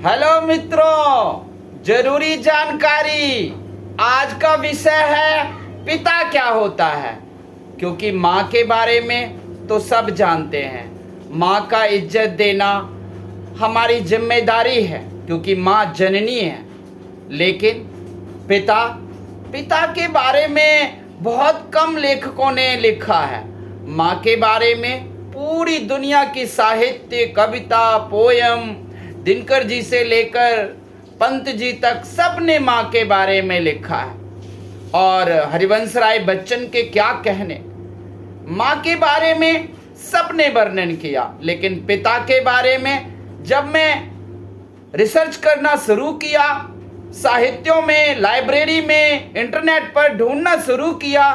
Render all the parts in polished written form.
Hello मित्रों, जरूरी जानकारी। आज का विषय है पिता क्या होता है। क्योंकि माँ के बारे में तो सब जानते हैं, माँ का इज्जत देना हमारी जिम्मेदारी है क्योंकि माँ जननी है। लेकिन पिता के बारे में बहुत कम लेखकों ने लिखा है। माँ के बारे में पूरी दुनिया की साहित्य, कविता, पोयम, दिनकर जी से लेकर पंत जी तक सबने माँ के बारे में लिखा है। और हरिवंश राय बच्चन के क्या कहने, माँ के बारे में सबने वर्णन किया। लेकिन पिता के बारे में जब मैं रिसर्च करना शुरू किया, साहित्यों में, लाइब्रेरी में, इंटरनेट पर ढूंढना शुरू किया,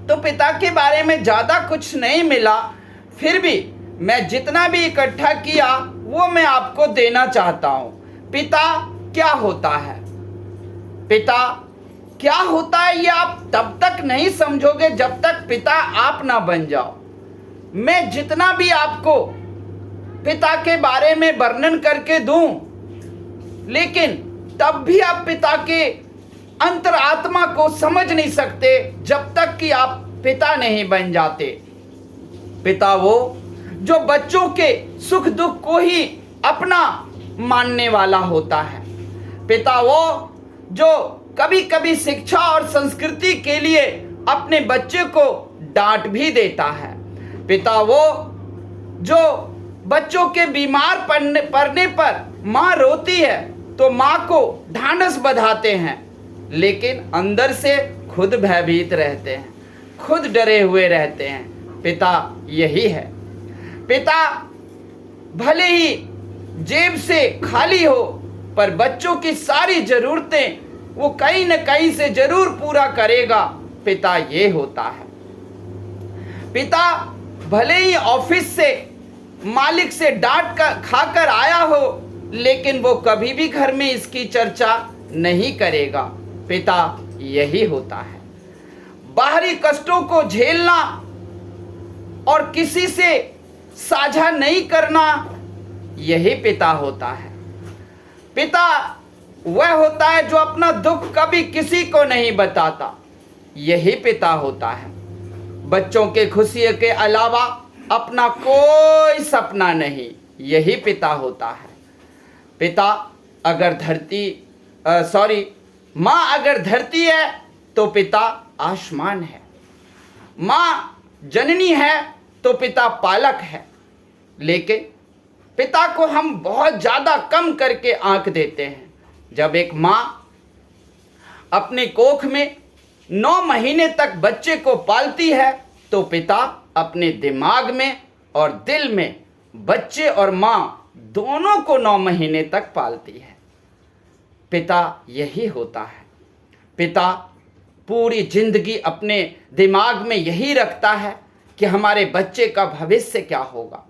तो पिता के बारे में ज़्यादा कुछ नहीं मिला। फिर भी मैं जितना भी इकट्ठा किया वो मैं आपको देना चाहता हूँ। पिता क्या होता है? पिता क्या होता है ये आप तब तक नहीं समझोगे जब तक पिता आप ना बन जाओ। मैं जितना भी आपको पिता के बारे में वर्णन करके दूं, लेकिन तब भी आप पिता के अंतरात्मा को समझ नहीं सकते जब तक कि आप पिता नहीं बन जाते। पिता वो जो बच्चों के सुख दुख को ही अपना मानने वाला होता है। पिता वो जो कभी कभी शिक्षा और संस्कृति के लिए अपने बच्चे को डांट भी देता है। पिता वो जो बच्चों के बीमार पड़ने पर माँ रोती है तो माँ को ढांढस बंधाते हैं, लेकिन अंदर से खुद भयभीत रहते हैं, खुद डरे हुए रहते हैं। पिता यही है। पिता भले ही जेब से खाली हो, पर बच्चों की सारी ज़रूरतें वो कहीं न कहीं से जरूर पूरा करेगा। पिता ये होता है। पिता भले ही ऑफिस से मालिक से डांट खाकर आया हो, लेकिन वो कभी भी घर में इसकी चर्चा नहीं करेगा। पिता यही होता है। बाहरी कष्टों को झेलना और किसी से साझा नहीं करना, यही पिता होता है। पिता वह होता है जो अपना दुख कभी किसी को नहीं बताता, यही पिता होता है। बच्चों के खुशी के अलावा अपना कोई सपना नहीं, यही पिता होता है। पिता अगर माँ अगर धरती है तो पिता आसमान है। माँ जननी है तो पिता पालक है। लेकिन पिता को हम बहुत ज़्यादा कम करके आंक देते हैं। जब एक माँ अपने कोख में 9 महीने तक बच्चे को पालती है तो पिता अपने दिमाग में और दिल में बच्चे और माँ दोनों को 9 महीने तक पालती है। पिता यही होता है। पिता पूरी जिंदगी अपने दिमाग में यही रखता है कि हमारे बच्चे का भविष्य क्या होगा,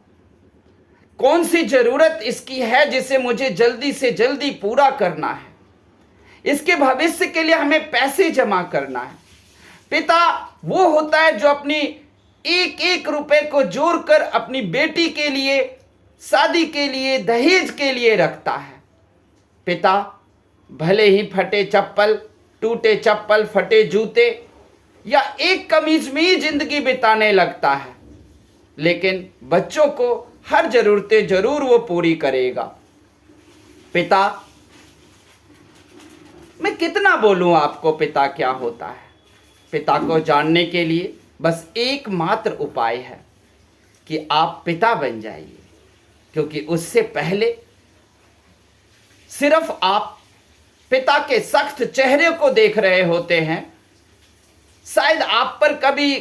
कौन सी जरूरत इसकी है जिसे मुझे जल्दी से जल्दी पूरा करना है, इसके भविष्य के लिए हमें पैसे जमा करना है। पिता वो होता है जो अपनी एक एक रुपए को जोड़कर अपनी बेटी के लिए, शादी के लिए, दहेज के लिए रखता है। पिता भले ही फटे चप्पल, टूटे चप्पल, फटे जूते या एक कमीज में ही जिंदगी बिताने लगता है, लेकिन बच्चों को हर जरूरतें जरूर वो पूरी करेगा। पिता, मैं कितना बोलूं आपको पिता क्या होता है। पिता को जानने के लिए बस एकमात्र उपाय है कि आप पिता बन जाइए, क्योंकि उससे पहले सिर्फ आप पिता के सख्त चेहरे को देख रहे होते हैं। शायद आप पर कभी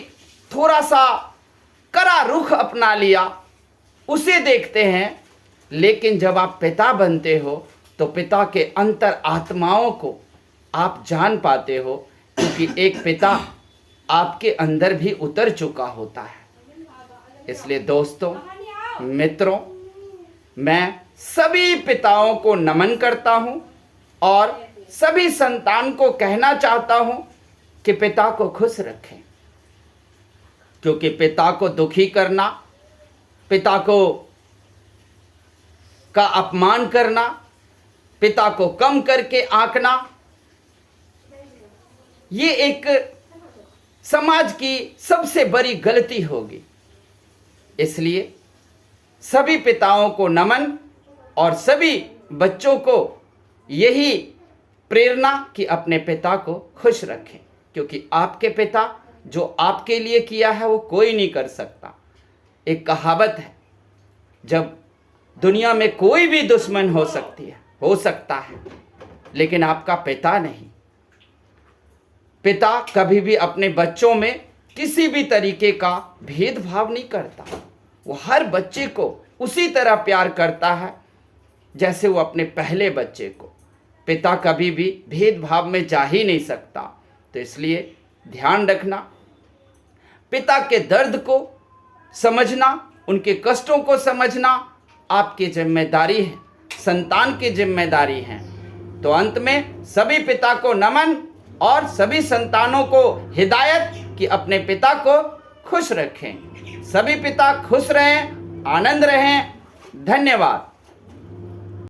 थोड़ा सा कड़ा रुख अपना लिया, उसे देखते हैं। लेकिन जब आप पिता बनते हो तो पिता के अंतर आत्माओं को आप जान पाते हो, क्योंकि एक पिता आपके अंदर भी उतर चुका होता है। इसलिए दोस्तों, मित्रों, मैं सभी पिताओं को नमन करता हूं और सभी संतान को कहना चाहता हूं कि पिता को खुश रखें, क्योंकि पिता को दुखी करना, पिता को का अपमान करना पिता को कम करके आंकना, ये एक समाज की सबसे बड़ी गलती होगी। इसलिए सभी पिताओं को नमन और सभी बच्चों को यही प्रेरणा कि अपने पिता को खुश रखें, क्योंकि आपके पिता जो आपके लिए किया है वो कोई नहीं कर सकता। एक कहावत है, जब दुनिया में कोई भी दुश्मन हो सकता है, लेकिन आपका पिता नहीं। पिता कभी भी अपने बच्चों में किसी भी तरीके का भेदभाव नहीं करता। वो हर बच्चे को उसी तरह प्यार करता है जैसे वो अपने पहले बच्चे को। पिता कभी भी भेदभाव में जा ही नहीं सकता। तो इसलिए ध्यान रखना, पिता के दर्द को समझना, उनके कष्टों को समझना आपकी जिम्मेदारी है, संतान की जिम्मेदारी है। तो अंत में सभी पिता को नमन और सभी संतानों को हिदायत कि अपने पिता को खुश रखें। सभी पिता खुश रहें, आनंद रहें। धन्यवाद।